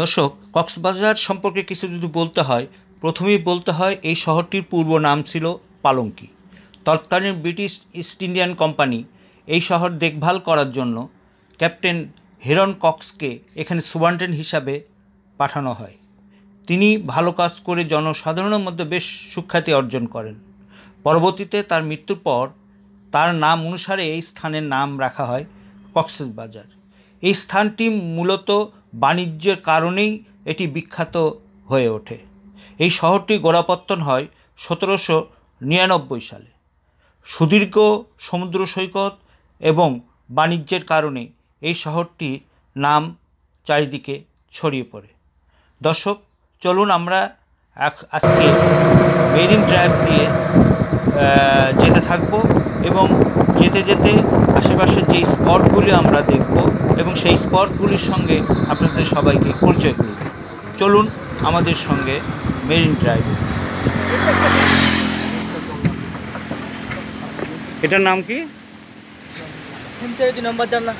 দর্শক, কক্সবাজার সম্পর্কে কিছু যদি বলতে হয়, প্রথমেই বলতে হয় এই শহরটির পূর্ব নাম ছিল পালঙ্কি। তৎকালীন ব্রিটিশ ইস্ট ইন্ডিয়ান কোম্পানি এই শহর দেখভাল করার জন্য ক্যাপ্টেন হেরন কক্সকে এখানে সুবান্টেন হিসাবে পাঠানো হয়। তিনি ভালো কাজ করে জনসাধারণের মধ্যে বেশ সুখ্যাতি অর্জন করেন। পরবর্তীতে তার মৃত্যুর পর তার নাম অনুসারে এই স্থানের নাম রাখা হয় কক্সবাজার। এই স্থানটি মূলত বাণিজ্যের কারণেই এটি বিখ্যাত হয়ে ওঠে। এই শহরটি গোড়াপত্তন হয় 1799 সালে। সুদীর্ঘ সমুদ্র সৈকত এবং বাণিজ্যের কারণে এই শহরটির নাম চারিদিকে ছড়িয়ে পড়ে। দর্শক, চলুন আমরা আজকে মেরিন ড্রাইভ দিয়ে যেতে থাকব এবং যেতে যেতে আশেপাশে যেই স্পটগুলি আমরা দেখব এবং সেই স্পটগুলির সঙ্গে আপনাদের সবাইকে পরিচয় করে দেব। চলুন আমাদের সঙ্গে মেরিন ড্রাইভ। এটার নাম কি? হিমচরি 2 নম্বর জানা।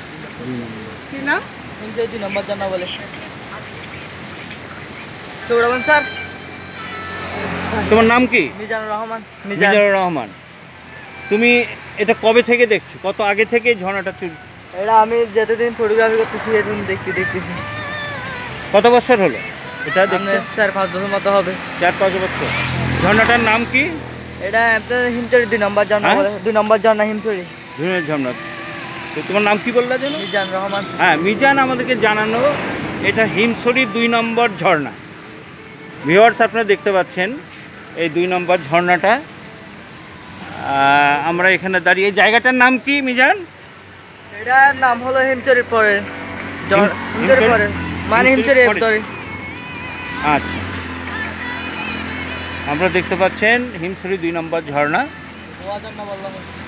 কি নাম? হিমচরি 2 নম্বর জানা বলে। চৌড়াবন স্যার। তোমার নাম কি? মিজানুর রহমান। মিজানুর রহমান। তুমি এটা কবে থেকে দেখছো? কত আগে থেকে ঝর্ণাটা? এটা আমি যতদিন ফটোগ্রাফি করতেছি এতদিন দেখতেছি। কত বছর হলো এটা দেখতে? 4-5 বছর মতো হবে। 4-5 বছর। ঝর্ণাটার নাম কি? এটা আপনার হিমচরি 2 নম্বর ঝর্ণা বলে। 2 নম্বর ঝর্ণা হিমচরি। ধুনের ঝর্ণা। তো তোমার নাম কি বললা যেন? মিজানুর রহমান। হ্যাঁ, মিজান আমাদেরকে জানানো এটা হিমছড়ি 2 নম্বর ঝর্ণা। ভিউয়ার্স, আপনারা দেখতে পাচ্ছেন এই 2 নম্বর ঝর্ণাটা। আমরা এখানে দাঁড়িয়ে। এই জায়গাটার নাম কি মিজান? এটার নাম হলো হিমচরির পরে। হিমচরির পরে মানে হিমচরি পরে। আচ্ছা, আমরা দেখতে পাচ্ছেন হিমছড়ি 2 নম্বর ঝর্ণা।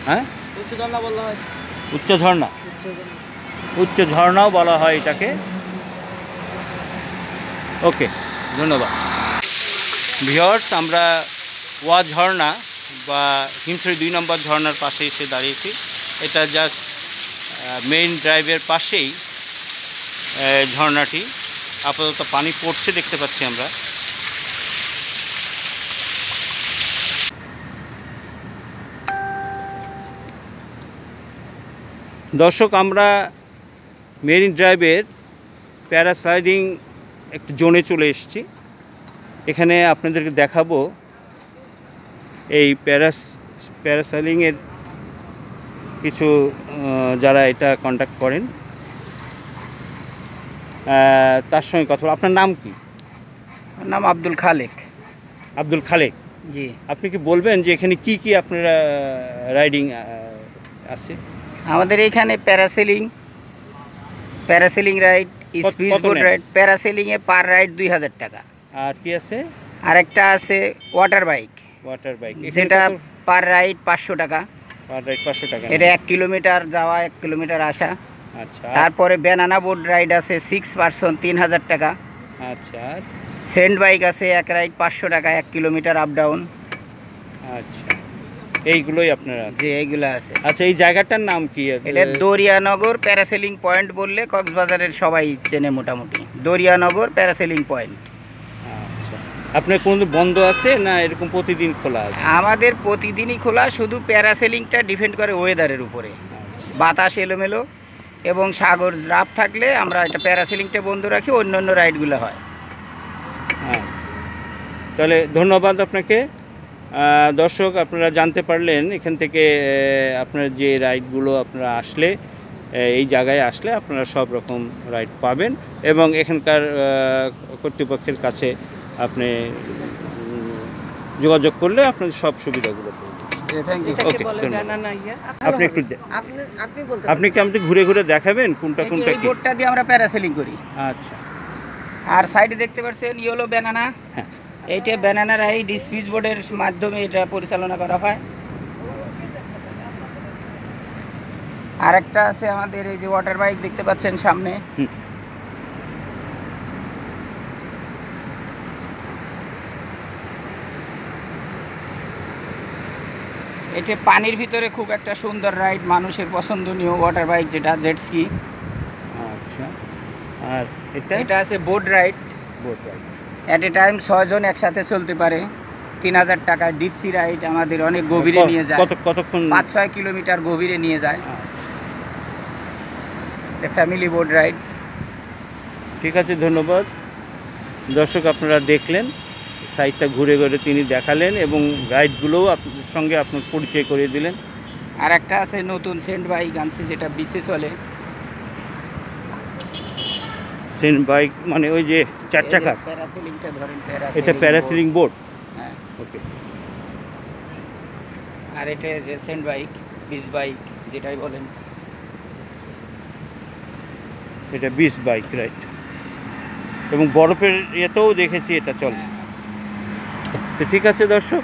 হ্যাঁ, উচ্চ ঝর্ণা বলা হয়। উচ্চ ঝর্ণাও বলা হয় এটাকে। ওকে, ধন্যবাদ। ভিউয়ার্স, আমরা ওয়া ঝর্ণা বা হিমছড়ি 2 নম্বর ঝর্ণার পাশে এসে দাঁড়িয়েছি। এটা জাস্ট মেইন ড্রাইভের পাশেই ঝর্ণাটি। আপাতত পানি পড়ছে দেখতে পাচ্ছি আমরা। দর্শক, আমরা মেরিন ড্রাইভের প্যারাস্লাইডিং একটু জোনে চলে এসেছি। এখানে আপনাদেরকে দেখাবো এই প্যারাসাইলিংয়ের কিছু যারা এটা কন্ট্যাক্ট করেন তার সঙ্গে কথা বলবো। আপনার নাম কি? আমার নাম আব্দুল খালেক। আব্দুল খালেক, জি। আপনি কি বলবেন যে এখানে কি কি আপনারা রাইডিং আছে? আমাদের এখানে প্যারাসেলিং রাইড, স্পিডবোট রাইড। প্যারাসেলিংয়ে পার রাইড 2000 টাকা। আর কি আছে? আরেকটা আছে ওয়াটার বাইক, যেটা পার রাইড 500 টাকা। পার রাইড 500 টাকা। এটা 1 কিলোমিটার যাওয়া, 1 কিলোমিটার আসা। আচ্ছা। তারপরে ব্যানানা বোট রাইড আছে 6 পারসন 3000 টাকা। আচ্ছা। সেন্ড বাইক আছে এক রাইড 500 টাকা, 1 কিলোমিটার আপ ডাউন। আচ্ছা, এইগুলোই আপনারা? জি, এইগুলো আছে। আচ্ছা, এই জায়গাটার নাম কি? এটা দরিয়ানগর প্যারাসেলিং পয়েন্ট বললে কক্সবাজারের সবাই চেনে মোটামুটি। Dariyanagar parasailing point. আচ্ছা, আপনার কোনো বন্ধ আছে না এরকম প্রতিদিন খোলা আছে? আমাদের প্রতিদিনই খোলা, শুধু প্যারাসেলিংটা ডিপেন্ড করে ওয়েদারের উপরে। বাতাস এলোমেলো এবং সাগর রাফ থাকলে আমরা এটা প্যারাসেলিংটা বন্ধ রাখি, অন্য অন্য রাইডগুলো হয়। আচ্ছা, তাহলে ধন্যবাদ আপনাকে। দর্শক, আপনারা জানতে পারলেন এখান থেকে আপনারা যে রাইডগুলো আপনারা আসলে এই জায়গায় আসলে আপনারা সব রকম রাইড পাবেন এবং এখানকার কর্তৃপক্ষের কাছে আপনি যোগাযোগ করলে আপনাদের সব সুবিধাগুলো পাবেন। ওকে, আপনি একটু আপনি কি আমাদের ঘুরে ঘুরে দেখাবেন কোনটা কোনটা? এই বোটটা দিয়ে আমরা প্যারাসেলিং করি। আচ্ছা। আর সাইডে দেখতে পাচ্ছেন ইয়েলো ব্যানানা। হ্যাঁ, এইটা ব্যানানা রাইড স্পিড বোর্ডের মাধ্যমে এটা পরিচালনা করা হয়। আরেকটা আছে আমাদের এই যে ওয়াটার বাইক দেখতে পাচ্ছেন সামনে। এটা পানির ভিতরে খুব একটা সুন্দর রাইড, মানুষের পছন্দনীয় ওয়াটার বাইক, যেটা জেট স্কি। আচ্ছা। আর এটা আছে boat ride. Boat ride at a time 6 জন একসাথে চলতে পারে। 3000 টাকা। ডিপ সি রাইড আমাদের অনেক গভীরে নিয়ে যায়। কতক্ষণ? 5-6 কিলোমিটার গভীরে নিয়ে যায়। Family boat ride. ঠিক আছে, ধন্যবাদ। দর্শক, আপনারা দেখলেন, সাইটটা ঘুরে ঘুরে তিনি দেখালেন এবং গাইডগুলোও আপনার সঙ্গে আপনার পরিচয় করিয়ে দিলেন। আর একটা আছে নতুন সেন্ট বাইক আনছে, যেটা বিচে চলে। সেন্ট বাইক মানে ওই যে 4 চাকার? প্যারাসেলিংটা ধরেন, এটা প্যারাসেলিং বোট। হ্যাঁ, ওকে। আর এটা যে সেন্ট বাইক, বিচ বাইক যেটাই বলেন। এটা বিচ বাইক, রাইট। এবং বরফের ইয়েতেও দেখেছি এটা চলে। তো ঠিক আছে দর্শক,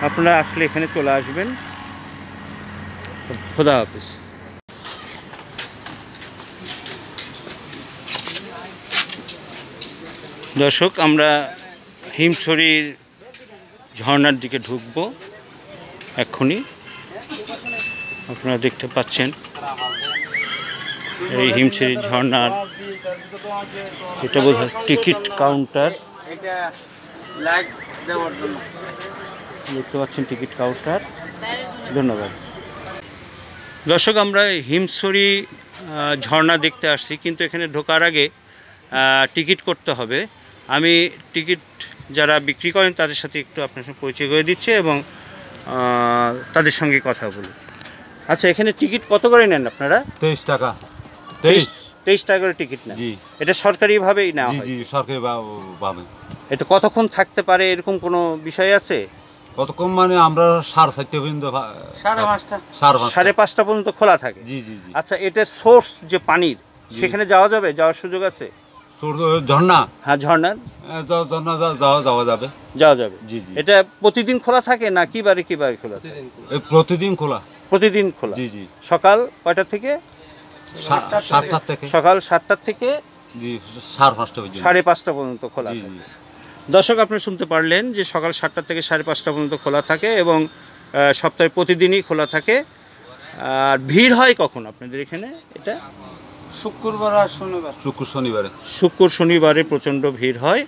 আপনারা আসলে এখানে চলে আসবেন। খোদা হাফেজ। দর্শক, আমরা হিমছড়ির ঝর্ণার দিকে ঢুকবো এক্ষুনি। আপনারা দেখতে পাচ্ছেন এই হিমছড়ির ঝর্ণার, এটা বোধহয় টিকিট কাউন্টার। দেখতে পাচ্ছেন টিকিট কাউন্টার। ধন্যবাদ। দর্শক, আমরা হিমছড়ি ঝর্ণা দেখতে আসছি, কিন্তু এখানে ঢোকার আগে টিকিট করতে হবে। আমি টিকিট যারা বিক্রি করেন তাদের সাথে একটু আপনার সঙ্গে পরিচয় করে দিচ্ছি এবং তাদের সঙ্গে কথা বলি। আচ্ছা, এখানে টিকিট কত করে নেন আপনারা? 23 টাকা। 23 টাকা করে টিকিট নেন? জি। এটা সরকারিভাবেই নেওয়া হয়? জি, সরকারিভাবে। এটা কতক্ষণ থাকতে পারে, এরকম কোনো বিষয় আছে? কতক্ষণ মানে আমরা 4:30 পর্যন্ত, 5:30 পর্যন্ত খোলা থাকে? জি জি জি। আচ্ছা, এটার সোর্স যে পানির, সেখানে যাওয়া যাবে? যাওয়ার সুযোগ আছে? ঝর্ণা? হ্যাঁ, ঝর্ণার ঝর্ণা যাওয়া যাবে। যাওয়া যাবে। জি জি। এটা প্রতিদিন খোলা থাকে না কিবারে খোলা থাকে? প্রতিদিন খোলা। প্রতিদিন খোলা? জি জি। সকাল কয়টা থেকে? 7টা থেকে। সকাল 7টা থেকে জি 5:30 পর্যন্ত। 5:30 পর্যন্ত খোলা জি থাকে। জি। দর্শক, আপনি শুনতে পারলেন যে সকাল 7টা থেকে 5:30 পর্যন্ত খোলা থাকে এবং সপ্তাহে প্রতিদিনই খোলা থাকে। আর ভিড় হয় কখন আপনাদের এখানে? এটা শুক্রবার আর শনিবার। শুক্র শনিবারে প্রচণ্ড ভিড় হয়।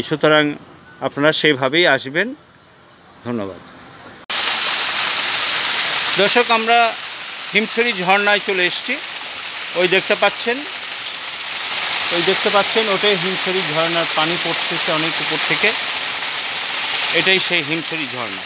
সুতরাং আপনারা সেইভাবেই আসবেন। ধন্যবাদ। দর্শক, আমরা হিমছড়ি ঝর্ণায় চলে এসেছি। ওই দেখতে পাচ্ছেন ওটাই হিমছড়ি ঝর্ণার পানি পড়তেছে অনেক উপর থেকে। এটাই সেই হিমছড়ি ঝর্ণা।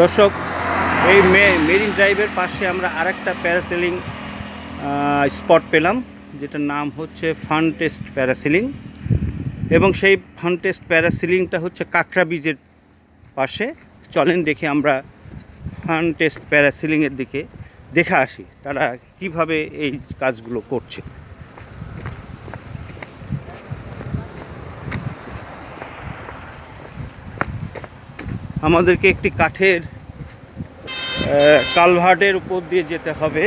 দর্শক, এই মেরিন ড্রাইভের পাশে আমরা আরেকটা প্যারাসেলিং স্পট পেলাম, যেটার নাম হচ্ছে ফান টেস্ট প্যারাসেলিং। এবং সেই ফান টেস্ট প্যারাসেলিংটা হচ্ছে কাঁকড়া বীজের পাশে। চলেন দেখি আমরা ফান টেস্ট প্যারাসেলিংয়ের দিকে দেখে আসি তারা কিভাবে এই কাজগুলো করছে। আমাদেরকে একটি কাঠের কালভার্টের উপর দিয়ে যেতে হবে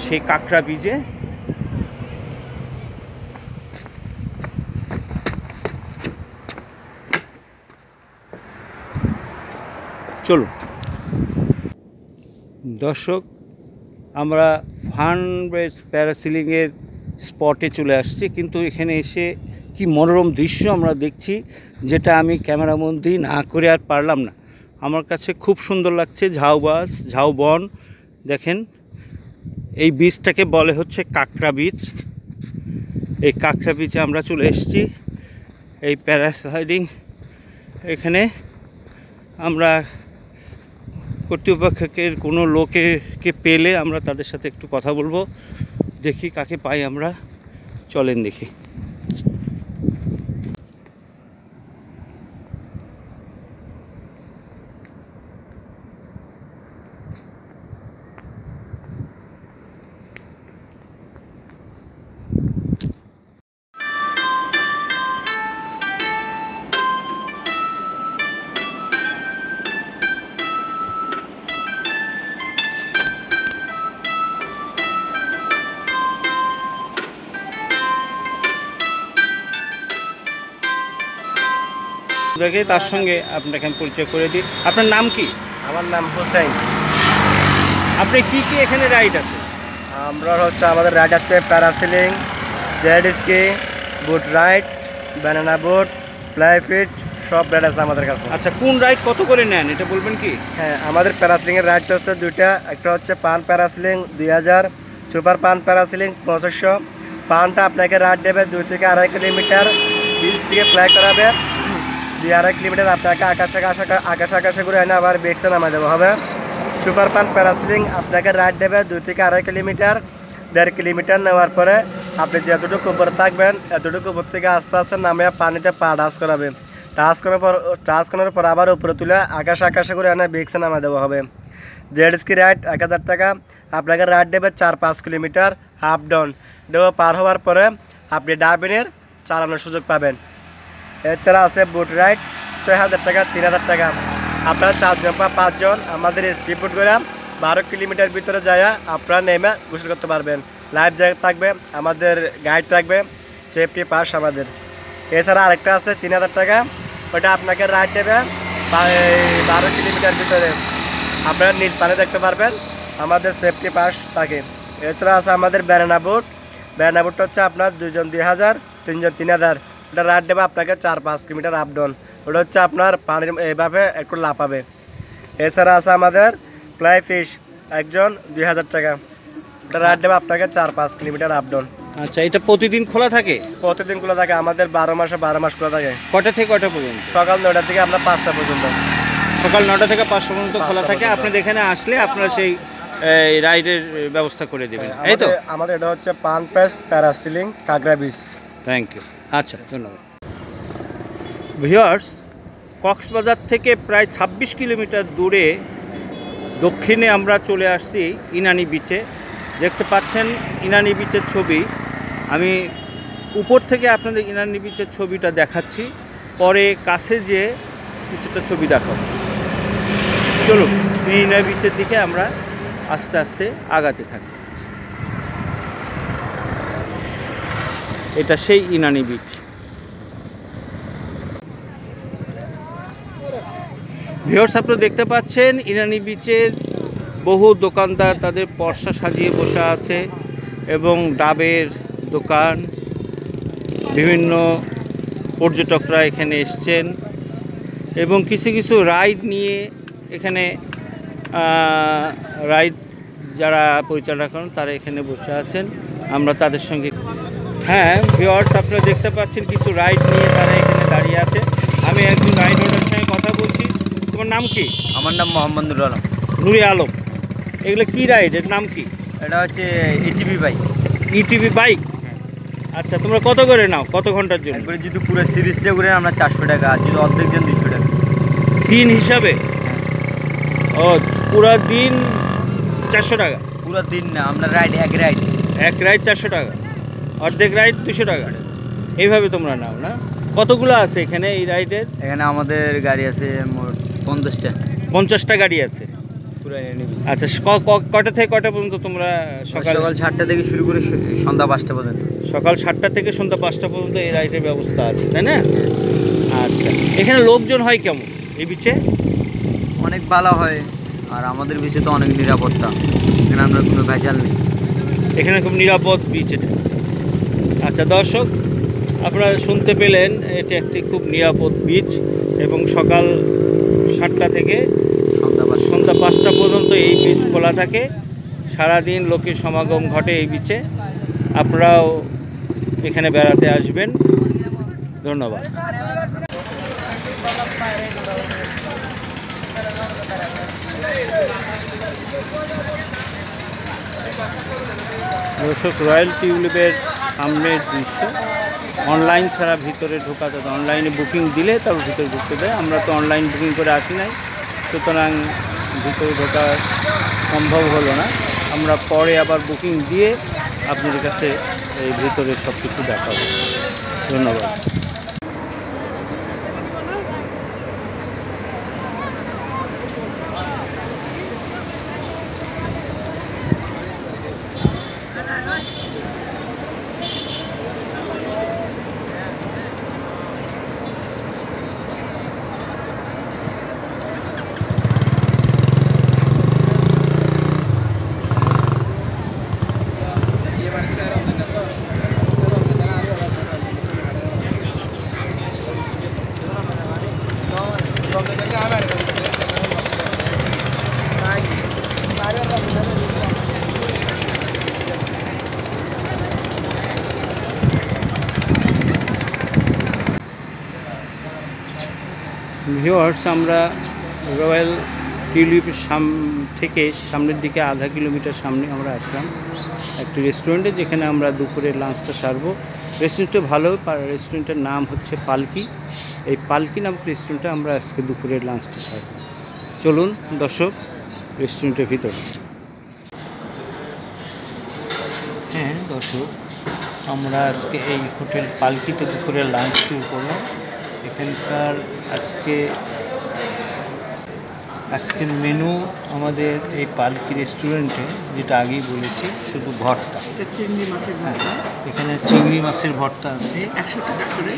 সেই কাঁকড়া বীজে। চলুন দর্শক, আমরা ফান প্যারাসেলিংয়ের স্পটে চলে আসছি, কিন্তু এখানে এসে কি মনোরম দৃশ্য আমরা দেখছি, যেটা আমি ক্যামেরাবন্দি না করে আর পারলাম না। আমার কাছে খুব সুন্দর লাগছে। ঝাউবন দেখেন, এই বীজটাকে বলে হচ্ছে কাঁকড়া বীজ। এই কাঁকড়া বীজে আমরা চলে এসেছি। এই প্যারাস্লাইডিং এখানে আমরা কর্তৃপক্ষের কোনো লোককে পেলে আমরা তাদের সাথে একটু কথা বলবো। দেখি কাকে পাই আমরা। চলেন দেখি। দেখে তার সঙ্গে আপনাকে আমি পরিচয় করে দিই। আপনার নাম কি? আমার নাম হোসেন। আপনি কি কি এখানে রাইড আছে? আমরা হচ্ছে আমাদের রাইড আছে parasailing, jet ski, boat ride, banana boat, fly fish, সব রাইড আছে আমাদের কাছে। আচ্ছা, কোন রাইড কত করে নেন এটা বলবেন কি? হ্যাঁ, আমাদের প্যারাসিলিংয়ের রাইডটা হচ্ছে দুইটা। একটা হচ্ছে পান প্যারাসিলিং 2000, সুপার পান প্যারাসিলিং 2500। পানটা আপনাকে রাইড দেবে 2 থেকে 2.5 কিলোমিটার, বিচ থেকে ফ্লাই করাবে 2-2.5 কিলোমিটার আপনাকে আকাশে ঘুরে এনে আবার বেক্সে নামা দেওয়া হবে। সুপার পান প্যারাসিলিং আপনাকে রাইড দেবে 2 থেকে 2.5 কিলোমিটার, 1.5 কিলোমিটার নেওয়ার পরে আপনি যতটুকু উপরে থাকবেন এতটুকু উপর থেকে আস্তে আস্তে নামে পানিতে পা টাচ করাবে। টাচ করার পর আবার উপরে তুলে আকাশে করে এনে বেক্সে নামা দেওয়া হবে। জেড স্কি রাইড 1000 টাকা, আপনাকে রাইড দেবে 4-5 কিলোমিটার আপ ডাউন দেওয়া পার হওয়ার পরে আপনি ডাবিনের চালানোর সুযোগ পাবেন। এছাড়া আছে বুট রাইড 6000 টাকা, 3000 টাকা। আপনারা 4জন বা 5 জন আমাদের স্পিড বোট করে 12 কিলোমিটার ভিতরে যায় আপনারা নেমে গোসল করতে পারবেন। লাইফ জ্যাকেট থাকবে, আমাদের গাইড থাকবে, সেফটি পাস আমাদের। এছাড়া আরেকটা আছে 3000 টাকা, ওটা আপনাকে রাইড দেবে 12 কিলোমিটার ভিতরে, আপনারা নীল পানি দেখতে পারবেন, আমাদের সেফটি পাস থাকে। এছাড়া আছে আমাদের ব্যানানা বোটটা হচ্ছে আপনার 2 জন 2000, 3 জন 3000। ওটা রাইড দেবে আপনাকে 4-5 কিলোমিটার আপ ডাউন, ওটা হচ্ছে আপনার পানির এইভাবে একটু লাফাবে। এছাড়া আছে আমাদের ফ্লাই ফিশ, একজন 2000 টাকা, ওটা রাইড দেবে আপনাকে 4-5 কিলোমিটার আপ ডাউন। আচ্ছা, এটা প্রতিদিন খোলা থাকে? প্রতিদিন খোলা থাকে, আমাদের 12 মাস খোলা থাকে। কটা থেকে কটা পর্যন্ত? সকাল 9টা থেকে আমরা 5টা পর্যন্ত। সকাল 9টা থেকে 5টা পর্যন্ত খোলা থাকে। আপনাদের এখানে আসলে আপনারা সেই রাইডের ব্যবস্থা করে দেবেন, এই তো? আমাদের এটা হচ্ছে পান প্যাস প্যারাসিলিং কাকড়া বিচ। Thank you. আচ্ছা, ধন্যবাদ। ভিউয়ার্স, কক্সবাজার থেকে প্রায় 26 কিলোমিটার দূরে দক্ষিণে আমরা চলে আসছি ইনানি বিচে। দেখতে পাচ্ছেন ইনানি বিচের ছবি। আমি উপর থেকে আপনাদের ইনানি বিচের ছবিটা দেখাচ্ছি, পরে কাছে যে কিছুটা ছবি দেখাবো। চলুন ইনানি বিচের দিকে আমরা আস্তে আস্তে আগাতে থাকি। এটা সেই ইনানি বিচ। ভিউয়ার্স, আপনারা দেখতে পাচ্ছেন ইনানি বিচের বহু দোকানদার তাদের পর্সা সাজিয়ে বসে আছে এবং ডাবের দোকান, বিভিন্ন পর্যটকরা এখানে এসছেন এবং কিছু কিছু রাইড নিয়ে এখানে রাইড যারা পরিচালনা করেন তারা এখানে বসে আছেন। আমরা তাদের সঙ্গে, হ্যাঁ ভিউয়ার্স, আপনারা দেখতে পাচ্ছেন কিছু রাইড নিয়ে তারা এখানে দাঁড়িয়ে আছে। আমি একজন রাইড হোল্ডারের সঙ্গে কথা বলছি। তোমার নাম কি? আমার নাম মোহাম্মদ নুরে আলম। এগুলো কি রাইড, এর নাম কি? এটা হচ্ছে ইটিভি বাইক। ETV bike? আচ্ছা, তোমরা কত করে নাও, কত ঘন্টার জন্য? একবারে যদি পুরো সিরিজটা করে আমরা 400 টাকা, আর যদি অর্ধেক দেন 200 টাকা। দিন হিসাবে? ও, পুরো দিন 400 টাকা? পুরো দিন না, আমরা রাইড এক রাইড 400 টাকা, অর্ধেক রাইড 200 টাকা। এইভাবে তোমরা নাও না? কতগুলো আছে এখানে এই রাইডের? এখানে আমাদের গাড়ি আছে মোট 50টা। 50টা গাড়ি আছে? পুরো নিবি। আচ্ছা, কটা থেকে কটা পর্যন্ত তোমরা? সকাল 7টা থেকে শুরু করে সন্ধ্যা 5টা পর্যন্ত। সকাল 7টা থেকে সন্ধ্যা 5টা পর্যন্ত এই রাইডের ব্যবস্থা আছে, তাই না? আচ্ছা, এখানে লোকজন হয় কেমন এই বিচে? অনেক ভালো হয়, আর আমাদের বিচে তো অনেক নিরাপত্তা, এখানে আমরা কোনো ভেজাল নেই। এখানে খুব নিরাপদ বিচ এটা। আচ্ছা দর্শক, আপনারা শুনতে পেলেন এটি একটি খুব নিরাপদ বিচ এবং সকাল 7টা থেকে সন্ধ্যা 5টা পর্যন্ত এই বিচ খোলা থাকে। সারাদিন লোকের সমাগম ঘটে এই বিচে। আপনারাও এখানে বেড়াতে আসবেন। ধন্যবাদ। দর্শক, রয়্যাল টিউলিপের সামনের দৃশ্য। অনলাইন ছাড়া ভিতরে ঢোকা যায়, অনলাইনে বুকিং দিলে তার ভিতরে ঢুকতে দেয়। আমরা তো অনলাইন বুকিং করে আসি নাই, সুতরাং ভিতরে ঢোকা সম্ভব হলো না। আমরা পরে আবার বুকিং দিয়ে আপনাদের কাছে এই ভিতরে সব কিছু দেখাবো। ধন্যবাদ। ভিউয়ার্স, আমরা রয়্যাল টিউলিপের থেকে সামনের দিকে আধা কিলোমিটার সামনে আমরা আসলাম একটি রেস্টুরেন্টে, যেখানে আমরা দুপুরের লাঞ্চটা সারবো। রেস্টুরেন্টটা ভালো, রেস্টুরেন্টের নাম হচ্ছে পালকি। এই পালকি নামক রেস্টুরেন্টে আমরা আজকে দুপুরের লাঞ্চটা সারবো। চলুন দর্শক রেস্টুরেন্টের ভিতরে। হ্যাঁ দর্শক, আমরা আজকে এই হোটেল পালকিতে দুপুরের লাঞ্চ শুরু করলাম। এখানকার আজকের মেনু আমাদের এই পালকি রেস্টুরেন্টে, যেটা আগেই বলেছি, শুধু ভর্তা। চিংড়ি মাছের ভর্তা, এখানে চিংড়ি মাছের ভর্তা আছে 100 টাকা করে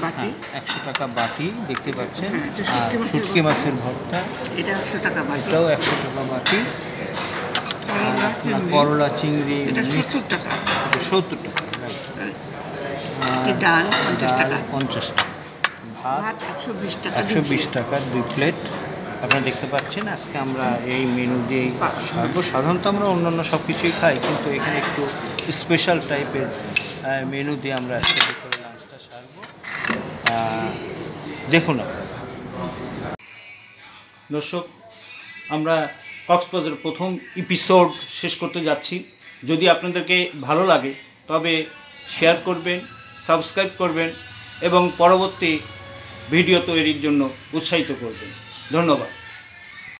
বাটি। 100 টাকা বাটি দেখতে পাচ্ছেন। হ্যাঁ, এটা আর শুটকি মাছের ভর্তা, এটা 100 টাকা বাটি। এটাও 100 টাকা বাটি। করলা, আর করলা চিংড়ি এটা 70 মিক্সড টাকা। 70 টাকা। এটি ডাল 50 টাকা। 50 টাকা। ভাত 120 টাকা। 120 টাকার 2 প্লেট আপনারা দেখতে পাচ্ছেন। আজকে আমরা এই মেনু দিয়েই সারবো। সাধারণত আমরা অন্যান্য সব কিছুই খাই, কিন্তু এখানে একটু স্পেশাল টাইপের মেনু দিয়ে আমরা আজকে দুপুরে লাঞ্চটা সারবো। দেখুন আপনারা দর্শক, আমরা কক্সবাজারের প্রথম এপিসোড শেষ করতে যাচ্ছি। যদি আপনাদেরকে ভালো লাগে তবে শেয়ার করবেন, সাবস্ক্রাইব করবেন এবং পরবর্তী ভিডিও তৈরির জন্য উৎসাহিত করবেন। ধন্যবাদ।